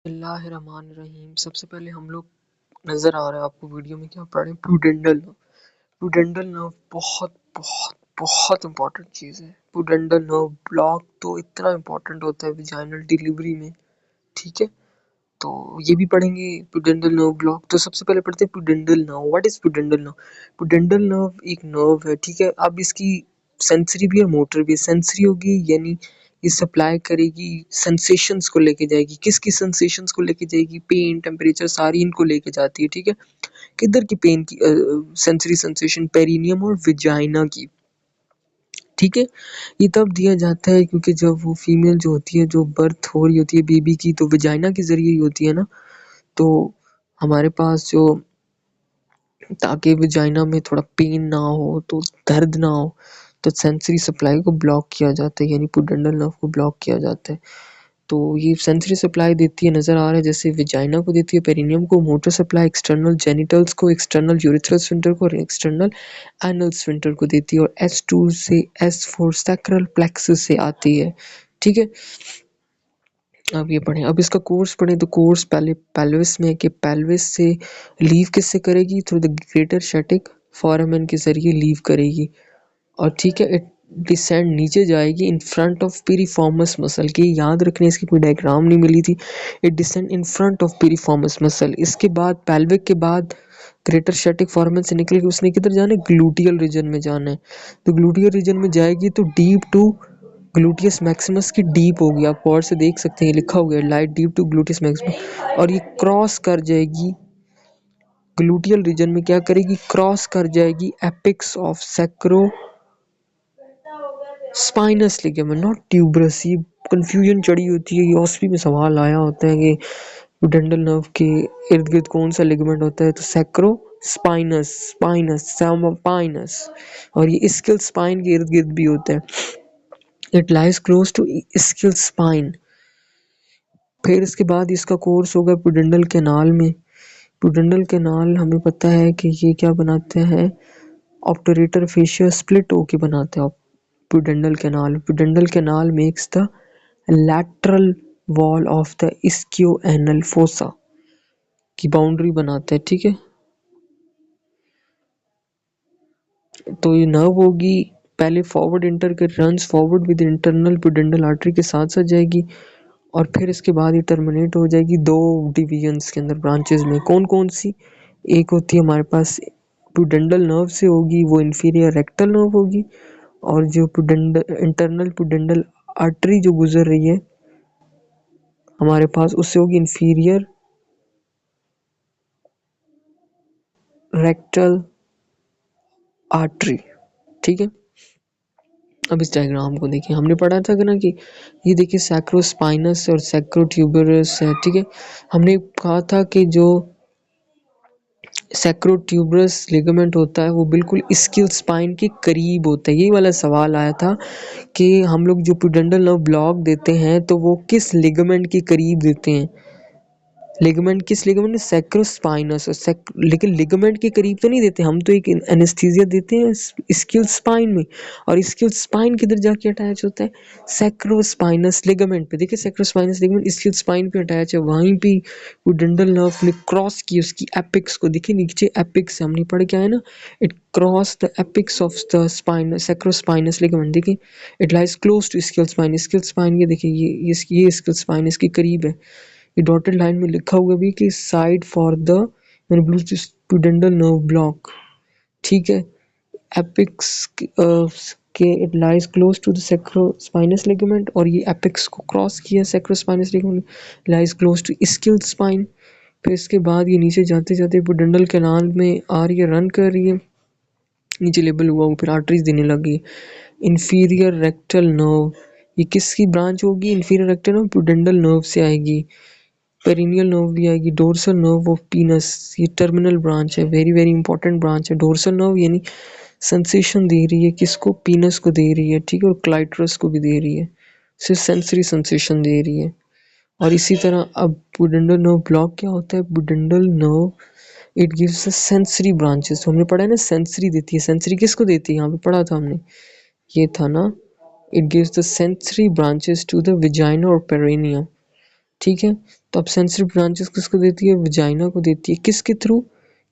बिस्मिल्लाहिर्रहमानिर्रहीम। सबसे पहले हम लोग नज़र आ रहा है आपको वीडियो में क्या पढ़े, प्यूडेंडल नर्व। प्यूडेंडल नर्व बहुत बहुत बहुत इंपॉर्टेंट चीज़ है। प्यूडेंडल नर्व ब्लॉक तो इतना इंपॉर्टेंट होता है विजाइनल डिलीवरी में, ठीक है। तो ये भी पढ़ेंगे प्यूडेंडल नर्व ब्लॉक। तो सबसे पहले पढ़ते हैं pudendal nerve. What is pudendal nerve? Pudendal nerve एक नर्व है, ठीक है। अब इसकी सेंसरी भी और मोटर भी। सेंसरी होगी यानी ये सप्लाई करेगी, सेंसेशंस को लेके जाएगी। किसकी सेंसेशंस को लेके जाएगी? पेन, टेम्परेचर, सारी इनको लेके जाती है, ठीक है। किधर की पेन की सेंसरी सेंसेशन? पेरिनियम और विजाइना की, ठीक है। ये तब दिया जाता है क्योंकि जब वो फीमेल जो होती है, जो बर्थ हो रही होती है बेबी की, तो विजाइना के जरिए ही होती है ना। तो हमारे पास जो, ताकि विजाइना में थोड़ा पेन ना हो, तो दर्द ना हो, तो सेंसरी सप्लाई को ब्लॉक किया जाता है, यानी प्यूडेंडल नर्व को ब्लॉक किया जाता है। तो ये सेंसरी सप्लाई देती है, नज़र आ रहा है, जैसे विजाइना को देती है, पेरिनियम को, मोटर सप्लाई एक्सटर्नल जेनिटल्स को, एक्सटर्नल यूरेथ्रल स्फिंक्टर को और एक्सटर्नल एनल स्फिंक्टर को देती है। और S2 से S4 सैक्रल प्लेक्सस से आती है, ठीक है। अब ये पढ़ें, अब इसका कोर्स पढ़ें। तो कोर्स पहले पेल्विस में है कि पेल्विस से लीव किससे करेगी? Through the greater sciatic foramen के जरिए लीव करेगी, और ठीक है, इट डिसेंड नीचे जाएगी in front of piriformis muscle की। याद रखने, इसकी कोई डायग्राम नहीं मिली थी। It descend in front of piriformis muscle. इसके बाद पेल्विक के बाद ग्रेटर शैटिक फोरामेन से निकल के उसने किधर जाना है? ग्लूटियल रीजन में जाना है। तो ग्लूटियल रीजन में जाएगी तो डीप टू ग्लूटियस मैक्सिमस की डीप होगी। आप और से देख सकते हैं, लिखा हुआ है light deep to gluteus maximus. और ये क्रॉस कर जाएगी ग्लूटियल रीजन में, क्या करेगी? क्रॉस कर जाएगी apex of sacrospinous ligament, not tuberous. ये कंफ्यूजन चढ़ी होती है, ये OSPI में सवाल आया होता है कि प्यूडेंडल नर्व के इर्द गिर्द कौन सा लिगामेंट होता है? तो सैक्रो स्पाइनस, स्पाइनस। और ये स्किल स्पाइन के इर्द गिर्द भी होता है। It lies close to ischial spine. फिर इसके बाद इसका कोर्स होगा प्यूडेंडल कैनाल में। प्यूडेंडल कैनाल हमें पता है कि ये क्या बनाते हैं? ऑब्टरेटर फेशिया स्प्लिट होके बनाते हैं pudendal canal. Pudendal canal makes the lateral wall of the ischioanal fossa की बाउंड्री बनाता है, ठीक है। तो ये नर्व होगी, पहले फॉरवर्ड इंटर कर runs forward with internal pudendal artery के साथ साथ जाएगी, और फिर इसके बाद ये टर्मिनेट हो जाएगी दो डिवीजन्स के अंदर, ब्रांचेस में। कौन कौन सी? एक होती है हमारे पास प्यूडेंडल नर्व से होगी, वो इंफीरियर रेक्टल नर्व होगी। और जो प्यूडेंडल इंटरनल प्यूडेंडल आर्टरी जो गुजर रही है हमारे पास, उससे होगी इंफीरियर रेक्टल आर्टरी, ठीक है। अब इस डायग्राम को देखिए, हमने पढ़ा था कि ना कि ये देखिए सैक्रोस्पाइनस और सैक्रोट्यूबरस है, ठीक है। हमने कहा था कि जो सैक्रोट्यूबरस लिगामेंट होता है वो बिल्कुल स्किल स्पाइन के करीब होता है। ये वाला सवाल आया था कि हम लोग जो प्यूडेंडल नर्व ब्लॉक देते हैं तो वो किस लिगामेंट के करीब देते हैं? लिगामेंट किस लिगामेंट में? सैक्रोस्पाइनस। और लेकिन लिगामेंट के करीब तो नहीं देते हम, तो एक एनेस्थीसिया देते हैं स्किल स्पाइन में। और स्किल स्पाइन किधर जाके अटैच होता है? सैक्रोस्पाइनस लिगामेंट पे। देखिए सैक्रोस्पाइनस लिगामेंट स्किल स्पाइन पे अटैच है, वहीं पे प्यूडेंडल नर्व ने क्रॉस की उसकी एपिक्स को। देखिए नीचे एपिक्स हमने पढ़ के आए ना, it cross the apex of the spine sacrospinous ligament. देखिए it lies close to ischial spine. Ischial spine, ये देखिए ये स्किल स्पाइन इसके करीब है। ये डॉटेड लाइन में लिखा हुआ भी कि side for the pudendal nerve block, ठीक है। एपिक्स के it lies close to the sacrospinous ligament, और ये एपिक्स को क्रॉस किया sacrospinous ligament, lies close to ischial spine. फिर इसके बाद ये नीचे जाते जाते प्यूडेंडल कैनाल में आ रही है, रन कर रही है, नीचे लेबल हुआ, फिर आर्टरीज देने लगी। इंफीरियर रेक्टल नर्व, ये किसकी ब्रांच होगी? Inferior rectal nerve pudendal nerve से आएगी। पेरिनियल नर्व भी आएगी। डोर्सल नर्व ऑफ पीनस, ये टर्मिनल ब्रांच है, वेरी वेरी इंपॉर्टेंट ब्रांच है। डोर्सल नर्व यानी सेंसेशन दे रही है किसको? पीनस को दे रही है, ठीक है, और क्लाइटरस को भी दे रही है, सिर्फ सेंसरी सेंसेशन दे रही है। और इसी तरह अब प्यूडेंडल नर्व ब्लॉक क्या होता है? Pudendal nerve it gives a sensory branches. हमने पढ़ा है ना, सेंसरी देती है। सेंसरी किसको देती है? यहाँ पे पढ़ा था हमने, ये था ना, it gives the sensory branches to the vagina और पेरिनियम। ठीक है। तो अब सेंसरी ब्रांचेस किसको देती है? वजाइना को देती है। किसके थ्रू?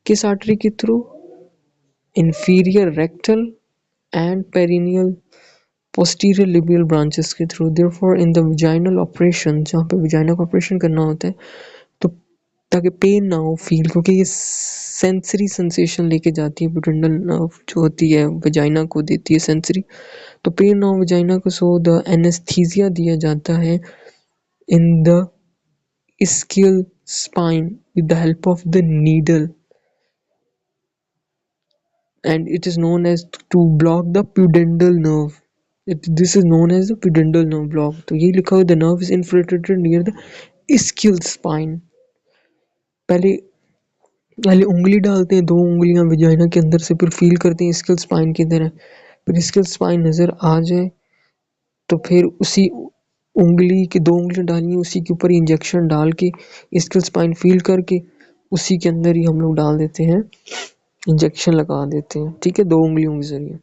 किस आर्टरी के through? Inferior rectal and perineal posterior labial branches के through. Therefore in the vaginal operation, जहाँ पे वजाइना का ऑपरेशन करना होता है, तो ताकि पेन ना हो फील, क्योंकि ये सेंसरी सेंसेशन लेके जाती है, प्यूटेंडल नर्व जो होती है वजाइना को देती है सेंसरी, तो पेन ना हो वजाइना को, सो द एनेस्थीसिया दिया जाता है in the ischial spine with the help of the needle, and it is known as to block the pudendal nerve. This is known as the pudendal nerve block. तो ये लिखा हुआ, the nerve is infiltrated near the ischial spine. पहले पहले उंगली डालते हैं, 2 उंगलियां वजाइना के अंदर से, फिर फील करते हैं ischial spine की तरह, फिर ischial spine नजर आ जाए तो फिर उसी उंगली की 2 उंगलियां डालनी, उसी के ऊपर इंजेक्शन डाल के ischial spine फील करके उसी के अंदर ही हम लोग डाल देते हैं, इंजेक्शन लगा देते हैं, ठीक है, 2 उंगलियों के जरिए।